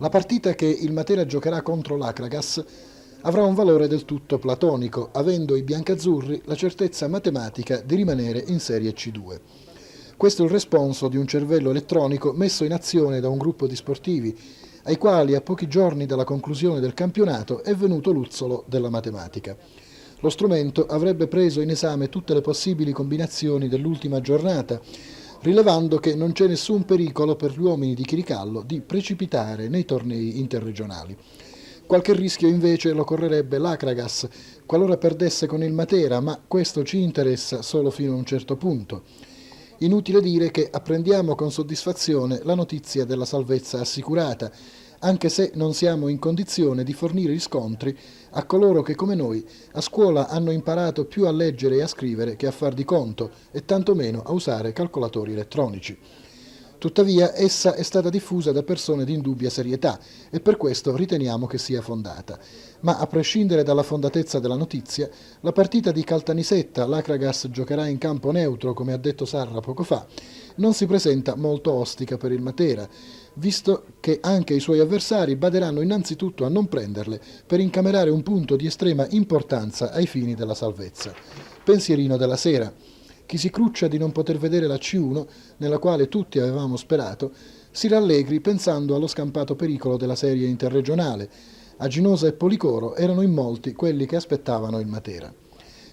La partita che il Matera giocherà contro l'Akragas avrà un valore del tutto platonico, avendo i biancazzurri la certezza matematica di rimanere in Serie C2. Questo è il responso di un cervello elettronico messo in azione da un gruppo di sportivi, ai quali a pochi giorni dalla conclusione del campionato è venuto l'uzzolo della matematica. Lo strumento avrebbe preso in esame tutte le possibili combinazioni dell'ultima giornata, rilevando che non c'è nessun pericolo per gli uomini di Chiricallo di precipitare nei tornei interregionali. Qualche rischio invece lo correrebbe l'Akragas qualora perdesse con il Matera, ma questo ci interessa solo fino a un certo punto. Inutile dire che apprendiamo con soddisfazione la notizia della salvezza assicurata, anche se non siamo in condizione di fornire riscontri a coloro che come noi a scuola hanno imparato più a leggere e a scrivere che a far di conto e tantomeno a usare calcolatori elettronici. Tuttavia essa è stata diffusa da persone di indubbia serietà e per questo riteniamo che sia fondata. Ma a prescindere dalla fondatezza della notizia, la partita di Caltanissetta, l'Akragas giocherà in campo neutro, come ha detto Sarra poco fa, non si presenta molto ostica per il Matera, visto che anche i suoi avversari baderanno innanzitutto a non prenderle per incamerare un punto di estrema importanza ai fini della salvezza. Pensierino della sera. Chi si cruccia di non poter vedere la C1, nella quale tutti avevamo sperato, si rallegri pensando allo scampato pericolo della serie interregionale. A Ginosa e Policoro erano in molti quelli che aspettavano il Matera.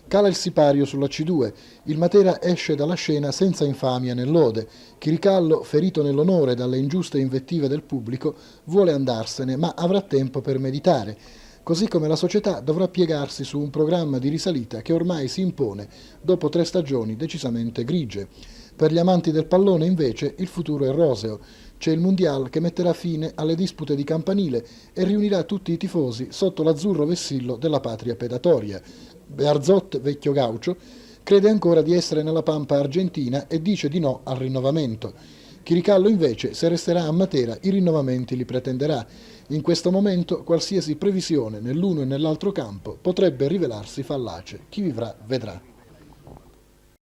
Cala il sipario sulla C2, il Matera esce dalla scena senza infamia né lode. Chiricallo, ferito nell'onore dalle ingiuste invettive del pubblico, vuole andarsene, ma avrà tempo per meditare. Così come la società dovrà piegarsi su un programma di risalita che ormai si impone dopo 3 stagioni decisamente grigie. Per gli amanti del pallone, invece, il futuro è roseo. C'è il Mondial che metterà fine alle dispute di campanile e riunirà tutti i tifosi sotto l'azzurro vessillo della patria pedatoria. Bearzot, vecchio gaucho, crede ancora di essere nella pampa argentina e dice di no al rinnovamento. Chiricallo invece, se resterà a Matera, i rinnovamenti li pretenderà. In questo momento qualsiasi previsione nell'uno e nell'altro campo potrebbe rivelarsi fallace. Chi vivrà vedrà.